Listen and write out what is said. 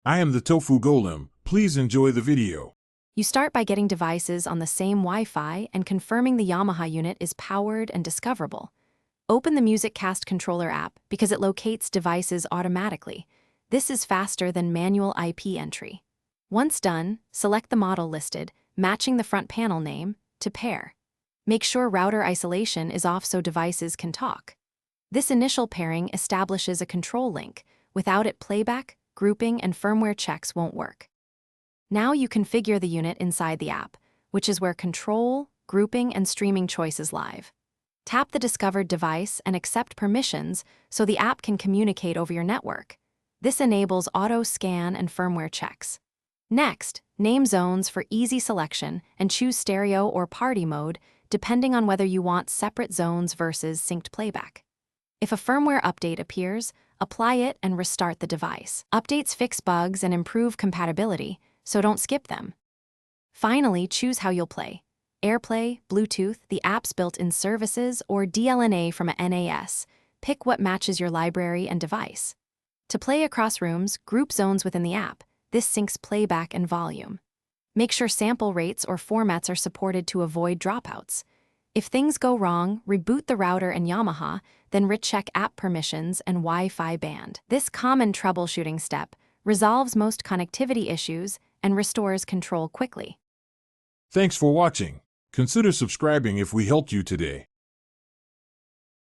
I am the Tofu Golem. Please enjoy the video. You start by getting devices on the same Wi-Fi and confirming the Yamaha unit is powered and discoverable. Open the Music Cast controller app because it locates devices automatically. This is faster than manual IP entry. Once done, select the model listed, matching the front panel name, to pair. Make sure router isolation is off so devices can talk. This initial pairing establishes a control link. Without it, playback, grouping, and firmware checks won't work. Now you configure the unit inside the app, which is where control, grouping, and streaming choices live. Tap the discovered device and accept permissions so the app can communicate over your network. This enables auto scan and firmware checks. Next, name zones for easy selection and choose stereo or party mode depending on whether you want separate zones versus synced playback. If a firmware update appears, apply it and restart the device. Updates fix bugs and improve compatibility, so don't skip them. Finally, choose how you'll play. AirPlay, Bluetooth, the app's built-in services, or DLNA from a NAS. Pick what matches your library and device. To play across rooms, group zones within the app. This syncs playback and volume. Make sure sample rates or formats are supported to avoid dropouts. If things go wrong, reboot the router and Yamaha, then recheck app permissions and Wi-Fi band. This common troubleshooting step resolves most connectivity issues and restores control quickly. Thanks for watching. Consider subscribing if we helped you today.